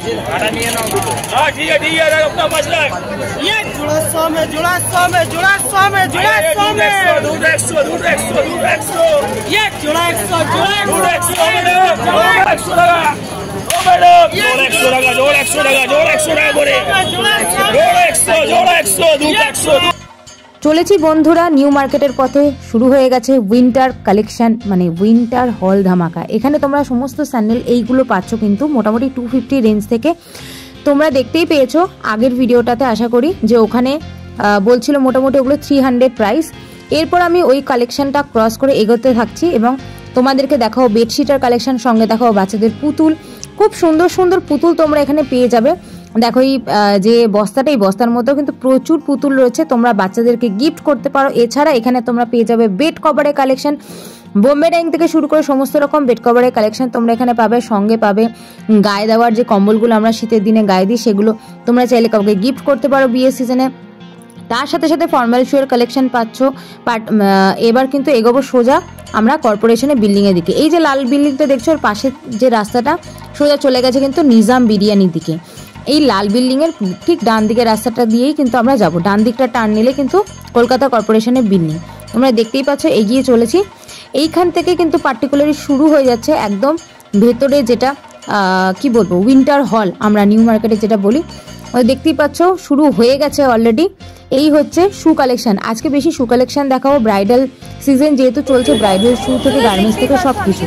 ठीक है अपना 5 लाख ये जुड़ा 100 में जुड़ा 100 में जुड़ा 100 में जुड़ा 100 में दूध 100 ये जुड़ा 100 जुड़ा 100 लगा ओ मैडम जोड़ 100 लगा করে जोड़ 100 दूध 100 চলেছি বন্ধুরা নিউ মার্কেটের পথে। শুরু হয়ে গেছে উইন্টার কালেকশন, মানে উইন্টার হল ধামাকা। এখানে তোমরা সমস্ত স্যান্ডেল এইগুলো পাচ্ছ কিন্তু মোটামুটি 250 রেঞ্জ থেকে। তোমরা দেখতেই পেয়েছো আগের ভিডিওটাতে, আশা করি যে ওখানে বলছিল মোটামুটি ওগুলো 300 প্রাইস। এরপর আমি ওই কালেকশনটা ক্রস করে এগোতে থাকছি এবং তোমাদেরকে দেখাও বেডশিটের কালেকশন, সঙ্গে দেখাও বাচ্চাদের পুতুল। খুব সুন্দর সুন্দর পুতুল তোমরা এখানে পেয়ে যাবে। দেখো এই যে বস্তাটা, এই বস্তার মধ্যেও কিন্তু প্রচুর পুতুল রয়েছে, তোমরা বাচ্চাদেরকে গিফট করতে পারো। এছাড়া এখানে তোমরা পেয়ে যাবে বেড কভারের কালেকশন, বোম্বে ডাইং থেকে শুরু করে সমস্ত রকম বেড কভারের কালেকশন তোমরা এখানে পাবে। সঙ্গে পাবে গায়ে দেওয়ার যে কম্বলগুলো আমরা শীতের দিনে গায়ে দিই, সেগুলো তোমরা চাইলে কাউকে গিফট করতে পারো বিয়ের সিজনে। তার সাথে সাথে ফর্মাল শুয়ের কালেকশন পাচ্ছ। এবার কিন্তু এগোবো সোজা আমরা কর্পোরেশনের বিল্ডিংয়ের দিকে। এই যে লাল বিল্ডিংটা দেখছো, ওর পাশে যে রাস্তাটা সোজা চলে গেছে কিন্তু নিজাম বিরিয়ানির দিকে। এই লাল বিল্ডিংয়ের ঠিক ডান দিকের রাস্তাটা দিয়েই কিন্তু আমরা যাব। ডান দিকটা টার্ন নিলে কিন্তু কলকাতা কর্পোরেশনের বিল্ডিং তোমরা দেখতেই পাচ্ছ। এগিয়ে চলেছি, এইখান থেকে কিন্তু পার্টিকুলারলি শুরু হয়ে যাচ্ছে একদম ভেতরে, যেটা কি বলবো উইন্টার হল আমরা নিউ মার্কেটে যেটা বলি, দেখতেই পাচ্ছ শুরু হয়ে গেছে অলরেডি। এই হচ্ছে শু কালেকশন। আজকে বেশি শু কালেকশন দেখাবো, ব্রাইডাল সিজন যেহেতু চলছে, ব্রাইডাল শু থেকে গার্মেন্টস থেকে সব কিছু।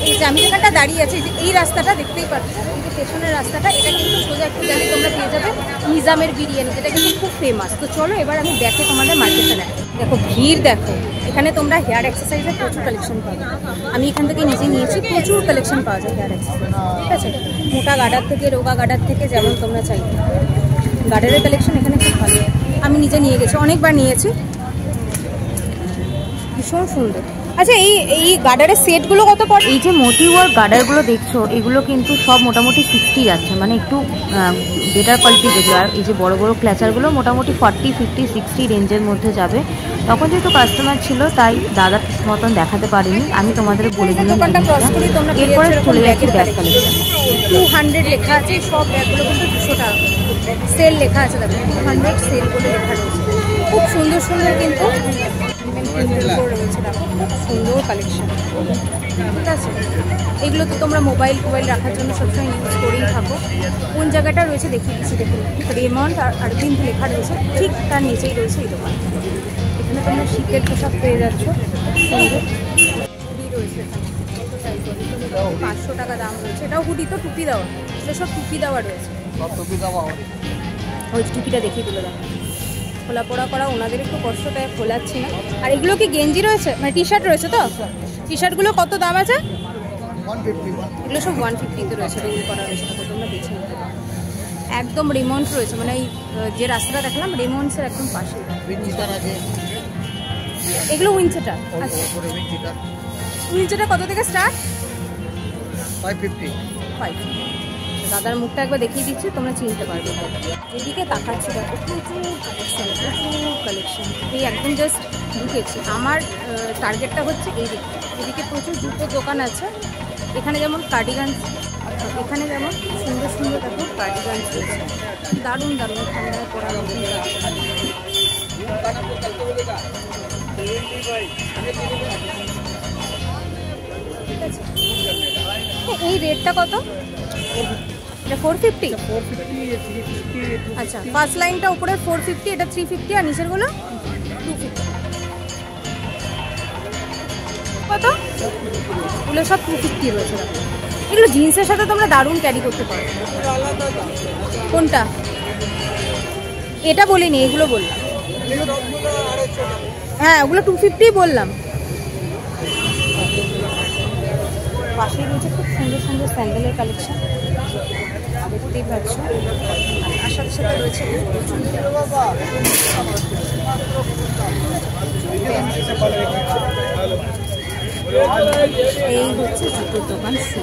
এই যে আমি যেখানটা দাঁড়িয়ে আছি, এই রাস্তাটা দেখতেই পাচ্ছ, এই যে পেছনের রাস্তাটা, এটা কিন্তু সোজা একটু গেলে তোমরা পেয়ে যাবে নিজামের বিরিয়ানি, যেটা কিন্তু খুব ফেমাস। তো চলো এবার আমি দেখে তোমাদের মার্কেটটা দেখো, ভিড় দেখো। এখানে তোমরা হেয়ার এক্সারসাইজের প্রচুর কালেকশন পাবে। আমি এখান থেকে নিজে নিয়েছি, প্রচুর কালেকশন পাওয়া যায় হেয়ার এক্সারসাইজ, ঠিক আছে। মোটা গার্ডার থেকে রোগা গার্ডার থেকে যেমন তোমরা চাইবে, গার্ডারের কালেকশন এখানে খুব ভালো। আমি নিজে নিয়ে গেছি, অনেকবার নিয়েছি, ভীষণ সুন্দর। আচ্ছা এই গার্ডারের সেটগুলো কত পড়ে? এই যে মোটি ওয়ার্ক গার্ডারগুলো দেখছো, এগুলো কিন্তু সব মোটামুটি 60 যাচ্ছে, মানে একটু বেটার কোয়ালিটি যেগুলো। আর এই যে বড় বড় ক্ল্যাচারগুলো মোটামুটি 40, 50, 60 রেঞ্জের মধ্যে যাবে। তখন যেহেতু কাস্টমার ছিল তাই দাদা ঠিক মতন দেখাতে পারিনি, আমি তোমাদের বলে দিলাম। এরপরে চলে যাচ্ছি ব্যাগ কালেকশন। 200 লেখা আছে, সব ব্যাগগুলো কিন্তু 200 টাকা সেল লেখা আছে, দেখো 200 সেল বলে লেখা রয়েছে। খুব সুন্দর সুন্দর কিন্তু রয়েছে, দেখো খুব সুন্দর কালেকশন, ঠিক আছে। এগুলো তো তোমরা মোবাইল রাখার জন্য সবসময় ইউজ করেই থাকো। কোন জায়গাটা রয়েছে দেখিয়ে দিচ্ছি, দেখুন রেমন্ড আর অরবিন্দ লেখা রয়েছে, ঠিক তার নিচেই রয়েছে এই দোকান। এখানে তোমরা শীতের পোশাক পেয়ে যাচ্ছ, সুন্দর হুডি রয়েছে এখানে 500 টাকা দাম রয়েছে। এটাও হুডি, তো টুপি দেওয়া, এটা সব টুপি দেওয়া রয়েছে। ওই টুপিটা দেখিয়ে দিল, দেখো খোলা পোড়া করা, ওনাদের একটু কষ্ট, তাই খোলাচ্ছি না। আর এগুলো কি গেঞ্জি রয়েছে, মানে টি শার্ট রয়েছে? তো টি শার্টগুলো কত দাম আছে? 150। এগুলো সব 150-তে রয়েছে, রোল করা রয়েছে, তখন তোমরা বেছে নিতে পারো। একদম রেমন্ড রয়েছে, মানে এই যে রাস্তাটা দেখলাম রেমন্ডসের একদম পাশে। এগুলো উইনচেটার। আচ্ছা উইনচেটার কত থেকে স্টার্ট? 550। দাদার মুখটা একবার দেখিয়ে দিচ্ছি, তোমরা চিনতে পারবে। এদিকে তাকাচ্ছি, দেখো প্রচুর কালেকশন। এই একদম জাস্ট ঢুকেছি, আমার টার্গেটটা হচ্ছে এই দিকে। এদিকে প্রচুর জুতোর দোকান আছে। এখানে যেমন কার্ডিগান, এখানে যেমন সুন্দর সুন্দর দেখো কার্ডিগান রয়েছে, দারুণ দারুণ ঠান্ডায় পরা। ঠিক আছে, এই রেটটা কত? এটা 450। আচ্ছা, ফার্স্ট লাইনটা উপরে 450, এটা 350, আর নিচের গুলো 250। কত? এগুলো সব 250 রয়েছে। এগুলো জিন্সের সাথে তোমরা দারুণ ক্যারি করতে পারো। কোনটা? এটা বলিনি, এগুলো বললাম। হ্যাঁ, ওগুলো 250 বললাম। পাশেই রয়েছে খুব সুন্দর সুন্দর স্যান্ডেলের কালেকশন, দেখতেই পাচ্ছ। আর সাথে সাথে রয়েছে এই হচ্ছে জুতোর দোকান শু।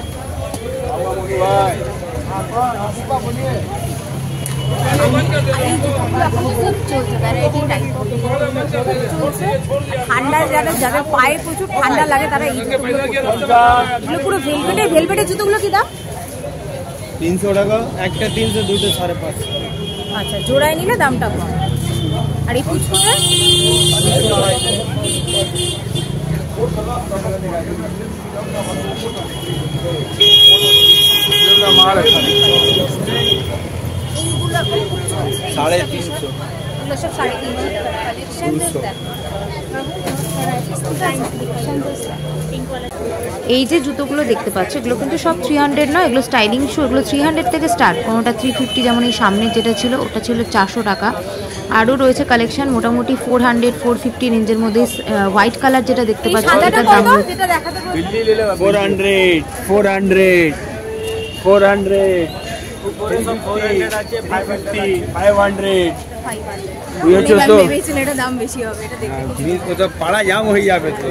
ঠান্ডা যাদের পায়ে প্রচুর ঠান্ডা লাগে তারা এই জুতোগুলো পুরো ভেলভেটে জুতোগুলো কি দাম? 300 টাকা, একটা 300, দুটো 550। আচ্ছা, জোড়ায় নিলে দামটা কম। আর এই পুচকুটা সাড়ে 300। এগুলো সব 350 টাকা কালেকশন। এই যে জুতোগুলো দেখতে পাচ্ছ এগুলো কিন্তু সব 300 নয়, এগুলো স্টাইলিং শু, এগুলো 300 থেকে স্টার্ট, কোনোটা 350, যেমন এই সামনে যেটা ছিল ওটা ছিল 400 টাকা। আরও রয়েছে কালেকশন মোটামুটি 400, 450 রেঞ্জের মধ্যে। হোয়াইট কালার যেটা দেখতে পাচ্ছ এটার দাম 400, 400, 400, 550, 500। ভেবেছিল এটা দাম বেশি হবে, এটা দেখতে জিনিস তো পাড়া জাম হয়ে যাবে তো।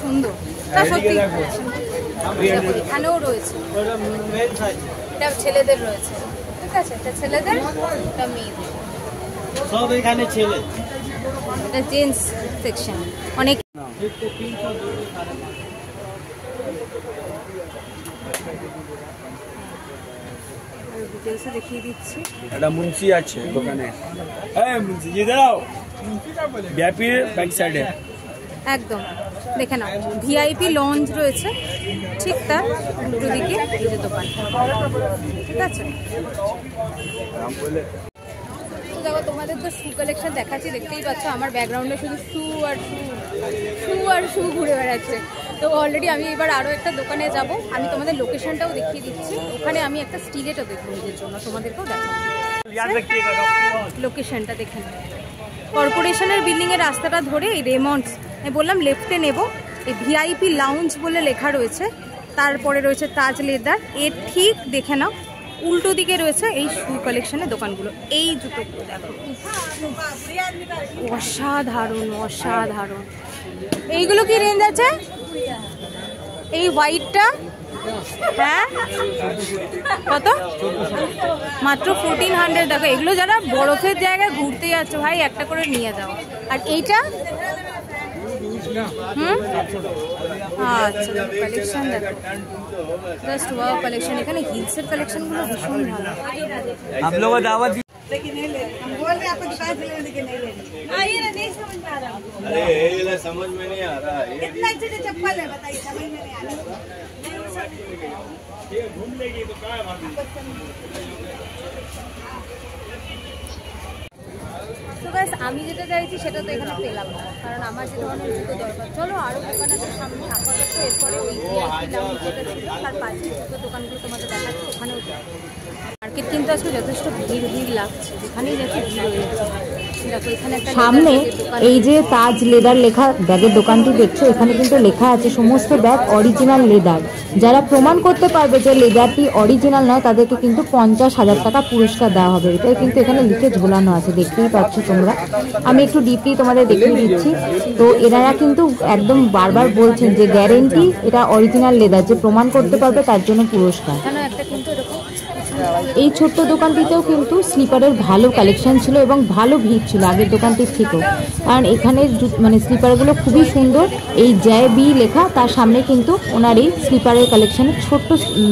সুন্দর। তা সত্যি এখানেও রয়েছে, এটা ছেলেদের রয়েছে, ঠিক আছে, এটা ছেলেদের, এটা মেয়েদের, সব এখানে ছেলে। এটা জেন্টস সেকশন। অনেক ডিটেইলসে দেখিয়ে দিচ্ছি। এটা মুন্সি আছে দোকানে। হ্যাঁ মুন্সি জি দাও, ব্যাপির ব্যাক সাইডে একদম দেখে নাও, ভিআইপি লঞ্চ রয়েছে ঠিক তার উল্টো দিকে এই যে দোকান, ঠিক আছে। দেখো তোমাদের তো শু কালেকশন দেখাচ্ছি, দেখতেই পাচ্ছ আমার ব্যাকগ্রাউন্ডে শুধু শু আর শু ঘুরে বেড়াচ্ছে। তো অলরেডি আমি এবার আরও একটা দোকানে যাব, আমি তোমাদের লোকেশনটাও দেখিয়ে দিচ্ছি। ওখানে আমি একটা স্টিলেটও দেখবো নিজের জন্য, তোমাদেরকেও দেখাবো। লোকেশনটা দেখে নাও, কর্পোরেশনের বিল্ডিংয়ের রাস্তাটা ধরে এই রেমন্ডস, আমি বললাম লেফটে নেব, এই ভিআইপি লাউঞ্জ বলে লেখা রয়েছে, তারপরে রয়েছে তাজ লেদার, এর ঠিক দেখে নাও উল্টো দিকে রয়েছে এই শু কালেকশনের দোকানগুলো। এই জুতোগুলো দেখো, অসাধারণ অসাধারণ। এইগুলো কি রেঞ্জ আছে? এই হোয়াইটটা হ্যাঁ কত? মাত্র 1400 টাকা। এগুলো যারা বরফের জায়গায় ঘুরতে যাচ্ছে ভাই একটা করে নিয়ে যাও। আর এইটা আচ্ছা কালেকশন দেখো, জাস্ট ওয়াও কালেকশন। এখানে হিলসের কালেকশনগুলো ভীষণ ভালো। आप लोगों को दावत बोल रहे आपको दुकान से लेने के नहीं लेने। ये नहीं समझ में आ रहा। अरे ये समझ में नहीं आ रहा है। इतना अच्छे चप्पल है, बताइए समझ में नहीं आ रहा। ये घूम लेगी तो क्या बात है। তো গাইস আমি যেটা চাইছি সেটা তো এখানে পেলাম না, কারণ আমার যে ধরনের জুতো দরকার। চলো আরও দোকান আছে সামনে আপাতত, এরপরে ওই ভিআইপি লাউঞ্জ যেটা ছিল তার পাশে জুতো দোকানগুলো তোমাদের দেখাচ্ছি, ওখানেও যাবো। মার্কেট কিন্তু আজকে যথেষ্ট ভিড় লাগছে, যেখানেই যাচ্ছে ভিড় হয়ে যাচ্ছে। দেখো এখানে একটা সামনে এই যে তাজ লেদার লেখা ব্যাগের দোকানটি দেখছো, এখানে কিন্তু লেখা আছে সমস্ত ব্যাগ অরিজিনাল লেদার। যারা প্রমাণ করতে পারবে যে লেদারটি অরিজিনাল নয় তাদেরকে কিন্তু 50,000 টাকা পুরস্কার দেওয়া হবে। এটাই কিন্তু এখানে লিখে ঝোলানো আছে, দেখতেই পাচ্ছ তোমরা। আমি একটু ডিপলি তোমাদের দেখিয়ে দিচ্ছি। তো এনারা কিন্তু একদম বারবার বলছেন যে গ্যারেন্টি এটা অরিজিনাল লেদার, যে প্রমাণ করতে পারবে তার জন্য পুরস্কার। একটা কিন্তু এরকম এই ছোট্ট দোকানটিতেও কিন্তু স্লিপারের ভালো কালেকশন ছিল এবং ভালো ভিড় ছিল আগের দোকানটির থেকেও, কারণ এখানে মানে স্লিপারগুলো খুবই সুন্দর। এই জয় বি লেখা, তার সামনে কিন্তু ওনার এই স্লিপারের কালেকশনের ছোট্ট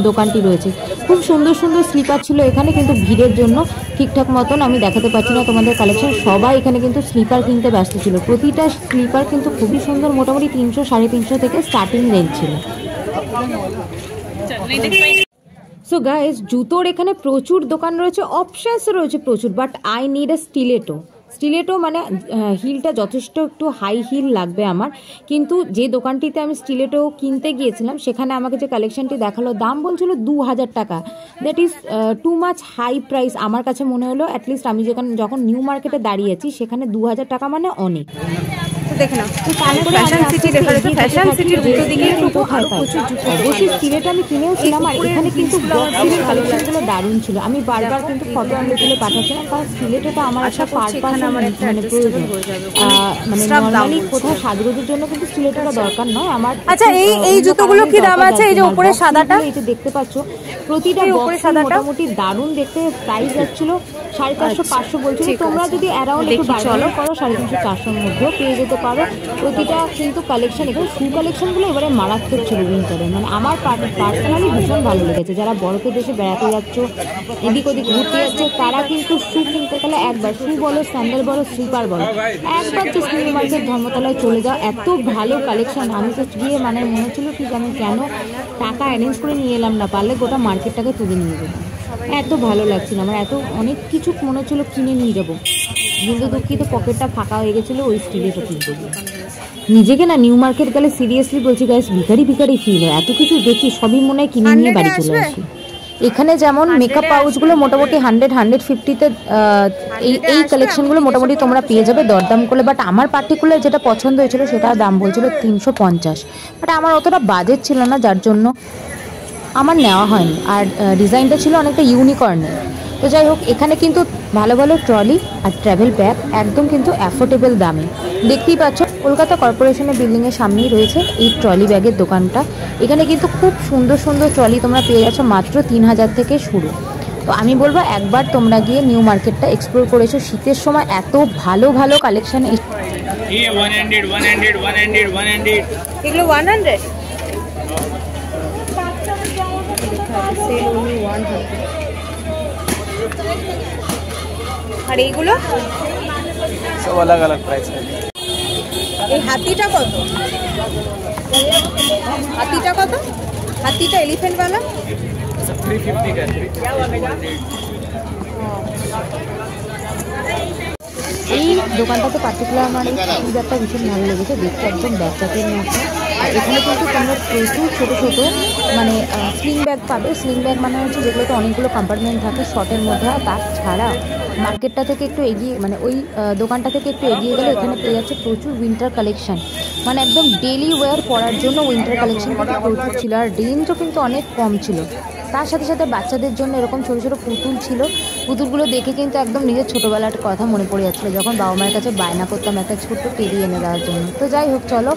দোকানটি রয়েছে। খুব সুন্দর সুন্দর স্লিপার ছিল এখানে, কিন্তু ভিড়ের জন্য ঠিকঠাক মতন আমি দেখাতে পারছি না তোমাদের কালেকশন। সবাই এখানে কিন্তু স্লিপার কিনতে ব্যস্ত ছিল। প্রতিটা স্লিপার কিন্তু খুবই সুন্দর, মোটামুটি 300, 350 থেকে স্টার্টিং রেঞ্জ ছিল। সো গাইস, জুতোর এখানে প্রচুর দোকান রয়েছে, অপশানসও রয়েছে প্রচুর, but I need a stiletto মানে হিলটা যথেষ্ট একটু হাই হিল লাগবে আমার। কিন্তু যে দোকানটিতে আমি স্টিলেটো কিনতে গিয়েছিলাম সেখানে আমাকে যে কালেকশনটি দেখালো দাম বলছিল 2000 টাকা। That is too much high price আমার কাছে মনে হলো। অ্যাটলিস্ট আমি যখন নিউ মার্কেটে দাঁড়িয়েছি সেখানে 2000 টাকা মানে অনেক। দেখে নাও ফ্যাশন সিটি লেখা রয়েছে, ফ্যাশন সিটির দুটো দিকে কিন্তু আরো প্রচুর জুতো। অবশ্যই স্টিলেটো আমি কিনেও ছিলাম, আর এখানে কিন্তু বক্সের কালেকশনগুলো দারুণ ছিল। আমি বারবার কিন্তু ফটো তুলে পাঠাচ্ছিলাম, কারণ স্টিলেটোটা আমার একটা পারপাস মানে প্রয়োজন। মানে নর্মালি কোথাও সাজগোজের জন্য কিন্তু স্টিলেটোটা দরকার নয় আমার। আচ্ছা এই জুতোগুলো কি দাম আছে? এই যে উপরে সাদাটা, এই যে দেখতে পাচ্ছ প্রতিটা উপরে সাদাটা মোটামুটি দারুণ দেখতে। প্রাইস যাচ্ছিল 450-500 বলছিল। তোমরা যদি অ্যারাউন্ড একটু বাড়ানো করো 350-400-র মধ্যেও পেয়ে যেতে পারো। প্রতিটা কিন্তু কালেকশন, এখানে শু কালেকশনগুলো এবারে মারাত্মক ছিল উইন্টারে, মানে আমার পার্সোনালি ভীষণ ভালো লেগেছে। যারা বরফের দেশে বেড়াতে যাচ্ছ, এদিক ওদিক ঘুরতে যাচ্ছ, তারা কিন্তু শু কিনতে গেলে একবার, শু বলো, স্যান্ডেল বলো, স্লিপার বলো, একবার জাস্ট নিউ মার্কেট ধর্মতলায় চলে যাও। এত ভালো কালেকশন, আমি তো গিয়ে মানে মনে হচ্ছিল ঠিক আমি কেন টাকা অ্যারেঞ্জ করে নিয়ে এলাম না, পারলে গোটা মার্কেটটাকে তুলে নিয়ে যেতাম। এত ভালো লাগছিল আমার, এত অনেক কিছু মনে হচ্ছিলো কিনে নিয়ে যাবো, কিন্তু দুঃখিত পকেটটা ফাঁকা হয়ে গেছিলো ওই স্টিলেটা কিনতে গিয়ে। নিজেকে না নিউ মার্কেট গেলে সিরিয়াসলি বলছি গাইস ভিখারি ভিখারি ফিল হয়, এত কিছু দেখি সবই মনে হয় কিনে নিয়ে বাড়ি চলে আসি। এখানে যেমন মেকআপ পাউচগুলো মোটামুটি 100-150-তে এই কালেকশনগুলো মোটামুটি তোমরা পেয়ে যাবে দরদাম করলে। বাট আমার পার্টিকুলার যেটা পছন্দ হয়েছিল সেটার দাম বলছিল 350, বাট আমার অতটা বাজেট ছিল না, যার জন্য আমার নেওয়া হয়নি। আর ডিজাইনটা ছিল অনেকটা ইউনিকর্নের। তো যাই হোক, এখানে কিন্তু ভালো ভালো ট্রলি আর ট্রাভেল ব্যাগ একদম কিন্তু অ্যাফোর্ডেবল দামে। দেখতেই পাচ্ছ কলকাতা কর্পোরেশনের বিল্ডিংয়ের সামনেই রয়েছে এই ট্রলি ব্যাগের দোকানটা। এখানে কিন্তু খুব সুন্দর সুন্দর ট্রলি তোমরা পেয়ে যাচ্ছ মাত্র 3000 থেকে শুরু। তো আমি বলবো একবার তোমরা গিয়ে নিউ মার্কেটটা এক্সপ্লোর করেছো, শীতের সময় এত ভালো ভালো কালেকশন। এগুলো 100 আর এইগুলো সব अलग अलग प्राइस है। এই হাতিটা কত? হাতিটা কত? হাতিটা এলিফ্যান্ট वाला 350 का। এই দোকানটাতে পার্টিকুলার আমার এই কুকুর ব্যাগটা ভীষণ ভালো লেগেছে, দেখতে একদম ব্যাগটাকের মতো। আর এখানে কিন্তু তোমরা প্রচুর ছোটো ছোটো মানে স্লিং ব্যাগ পাবে। স্লিং ব্যাগ মানে হচ্ছে যেগুলোতে অনেকগুলো কম্পার্টমেন্ট থাকে শর্টের মধ্যে। আর তাছাড়া মার্কেটটা থেকে একটু এগিয়ে মানে ওই দোকানটা থেকে একটু এগিয়ে গেলে এখানে পেয়ে যাচ্ছে প্রচুর উইন্টার কালেকশন, মানে একদম ডেলি ওয়্যার পরার জন্য উইন্টার কালেকশন কিন্তু প্রচুর ছিল। আর রেঞ্জও কিন্তু অনেক কম ছিল। তার সাথে সাথে বাচ্চাদের জন্য এরকম ছোটো ছোটো পুতুল ছিল। পুতুলগুলো দেখে কিন্তু একদম নিজের ছোটোবেলার কথা মনে পড়ে যাচ্ছিলো, যখন বাবা মায়ের কাছে বায়না করতাম একটা ছোট্ট টেডি এনে দেওয়ার জন্য। তো যাই হোক, চলো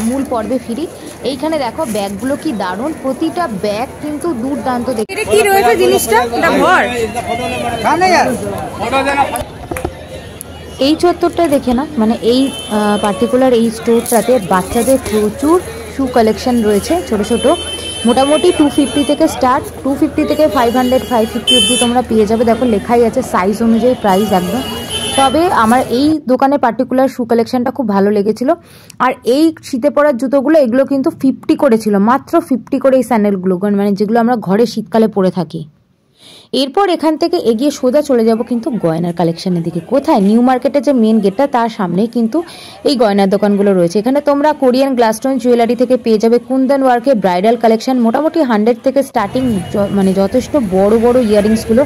মূল পর্বে ফিরি। এইখানে দেখো ব্যাগগুলো কি দারুণ, প্রতিটা ব্যাগ কিন্তু দুর্দান্ত দেখতে। এটা কি রয়েছে জিনিসটা? এটা ভর। এই চত্বরটা দেখে না, মানে এই পার্টিকুলার এই স্টোরটাতে বাচ্চাদের প্রচুর শু কালেকশন রয়েছে ছোট ছোট। মোটামুটি 250 থেকে স্টার্ট, 250 থেকে 500-550 অবধি তোমরা পেয়ে যাবে। দেখো লেখাই আছে সাইজ অনুযায়ী প্রাইস একদম। তবে আমার এই দোকানে পার্টিকুলার শু কালেকশনটা খুব ভালো লেগেছিল। আর এই শীতে পরার জুতোগুলো এগুলো কিন্তু 50 করে ছিল, মাত্র 50 করে এই স্যান্ডেলগুলো, মানে যেগুলো আমরা ঘরে শীতকালে পরে থাকি। এরপর এখান থেকে এগিয়ে সোজা চলে যাব কিন্তু গয়নার কালেকশনের দিকে। কোথায়? নিউ মার্কেটের যে মেন গেটটা তার সামনেই কিন্তু এই গয়নার দোকানগুলো রয়েছে। এখানে তোমরা কোরিয়ান গ্লাসস্টোন জুয়েলারি থেকে পেয়ে যাবে কুন্দন ওয়ার্কের ব্রাইডাল কালেকশন, মোটামুটি 100 থেকে স্টার্টিং, মানে যথেষ্ট বড় বড় ইয়ারিংসগুলো।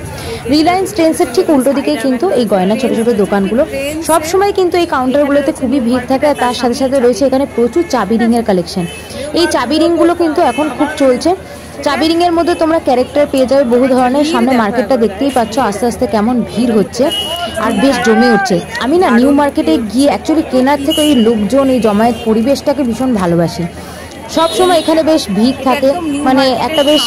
রিলায়েন্স ট্রেন্ডসের ঠিক উল্টো দিকেই কিন্তু এই গয়না ছোটো ছোটো দোকানগুলো। সবসময় কিন্তু এই কাউন্টারগুলোতে খুবই ভিড় থাকে। আর তার সাথে সাথে রয়েছে এখানে প্রচুর চাবি রিংয়ের কালেকশন। এই চাবি রিংগুলো কিন্তু এখন খুব চলছে। চাবি রিং এর মধ্যে তোমরা ক্যারেক্টার পেয়ে যাবে বহু ধরনের। সামনে মার্কেটটা দেখতেই পাচ্ছ আস্তে আস্তে কেমন ভিড় হচ্ছে আর বেশ জমে উঠছে। আমি না নিউ মার্কেটে গিয়ে অ্যাকচুয়ালি কেনার থেকে এই লোকজন, এই জমায়েত পরিবেশটাকে ভীষণ ভালোবাসি। সবসময় এখানে বেশ ভিড় থাকে, মানে একটা বেশ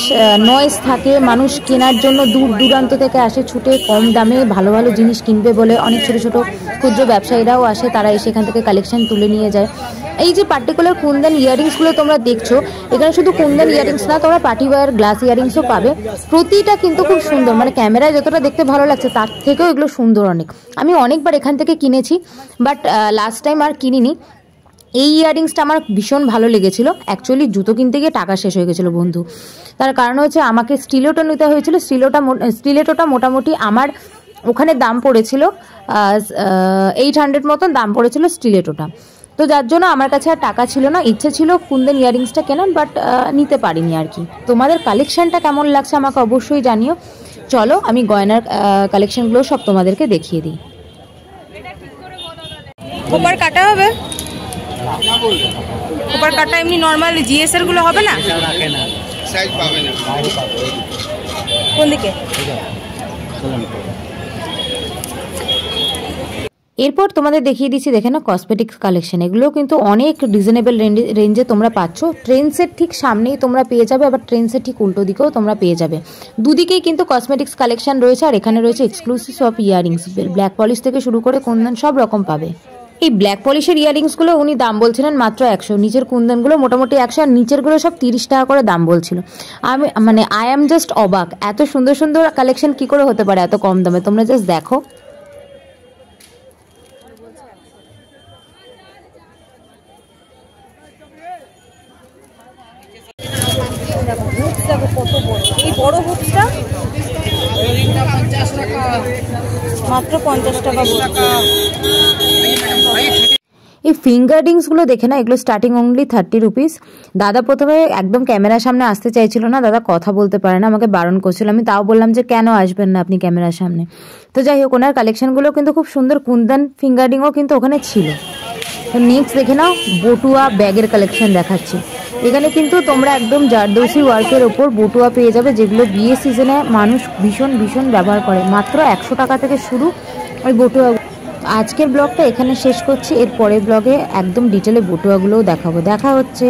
নয়েজ থাকে। মানুষ কেনার জন্য দূর দূরান্ত থেকে আসে ছুটে, কম দামে ভালো ভালো জিনিস কিনবে বলে। অনেক ছোটো ছোটো ক্ষুদ্র ব্যবসায়ীরাও আসে, তারা এসে এখান থেকে কালেকশন তুলে নিয়ে যায়। এই যে পার্টিকুলার কুন্দন ইয়ারিংসগুলো তোমরা দেখছো, এখানে শুধু কুন্দন ইয়ারিংস না, তোমরা পার্টি ওয়্যার গ্লাস ইয়ারিংসও পাবে। প্রতিটা কিন্তু খুব সুন্দর, মানে ক্যামেরায় যতটা দেখতে ভালো লাগছে তার থেকেও এগুলো সুন্দর অনেক। আমি অনেকবার এখান থেকে কিনেছি, বাট লাস্ট টাইম আর কিনিনি। এই ইয়ারিংসটা আমার ভীষণ ভালো লেগেছিল। অ্যাকচুয়ালি জুতো কিনতে গিয়ে টাকা শেষ হয়ে গেছিলো বন্ধু, তার কারণ হচ্ছে আমাকে স্টিলেটো নিতে হয়েছিল। স্টিলেটোটা মোটামুটি আমার ওখানে দাম পড়েছিল 800 মতন দাম পড়েছিল স্টিলেটোটা। তো যার জন্য আমার কাছে আর টাকা ছিল না। ইচ্ছে ছিল কুন্দন ইয়ারিংসটা কেনার, বাট নিতে পারিনি আর কি। তোমাদের কালেকশনটা কেমন লাগছে আমাকে অবশ্যই জানিও। চলো আমি গয়নার কালেকশনগুলো সব তোমাদেরকে দেখিয়ে দিই। খোপার কাটা হবে? খোপার কাটা এমনি নর্মাল জিএস এর গুলো হবে না? সাইজ পাবে না। কোন দিকে? এরপর তোমাদের দেখিয়ে দিচ্ছি দেখে না কসমেটিক্স কালেকশন, এগুলো কিন্তু অনেক রিজনেবল রেঞ্জে তোমরা পাচ্ছ। ট্রেন্ডসের ঠিক সামনেই তোমরা পেয়ে যাবে, আবার ট্রেন্ডসের ঠিক উল্টো দিকেও তোমরা পেয়ে যাবে। দুদিকেই কিন্তু কসমেটিক্স কালেকশন রয়েছে, আর এখানে রয়েছে এক্সক্লুসিভ সব ইয়ারিংস, ব্ল্যাক পলিশ থেকে শুরু করে কুন্দন সব রকম পাবে। এই ব্ল্যাক পলিশের ইয়ারিংসগুলো উনি দাম বলছিলেন মাত্র 100, নিচের কুন্দনগুলো মোটামুটি 100, আর নিচেরগুলো সব 30 টাকা করে দাম বলছিল। আমি আই অ্যাম জাস্ট অবাক, এত সুন্দর সুন্দর কালেকশন কি করে হতে পারে এত কম দামে, তোমরা জাস্ট দেখো। দেখো কত বড়, এই বড় হুপসটা মাত্র 50 টাকা। এই ফিঙ্গার রিংসগুলো দেখে না, এগুলো স্টার্টিং অনলি 30 রুপিস। দাদা প্রথমে একদম ক্যামেরার সামনে আসতে চাইছিল না, দাদা কথা বলতে পারে না, আমাকে বারণ করছিল। আমি তাও বললাম যে কেন আসবেন না আপনি ক্যামেরার সামনে। তো যাই হোক, ওনার কালেকশনগুলো কিন্তু খুব সুন্দর, কুন্দন ফিঙ্গার রিংও কিন্তু ওখানে ছিল। তো নেক্সট দেখে নাও, বটুয়া ব্যাগের কালেকশন দেখাচ্ছি। এখানে কিন্তু তোমরা একদম জারদৌসি ওয়ার্কের ওপর বটুয়া পেয়ে যাবে, যেগুলো বিয়ে সিজনে মানুষ ভীষণ ভীষণ ব্যবহার করে। মাত্র 100 টাকা থেকে শুরু ওই বটুয়া। আজকের ব্লগটা এখানে শেষ করছি, এর পরের ব্লগে একদম ডিটেলে বটুয়াগুলোও দেখাবো। দেখা হচ্ছে।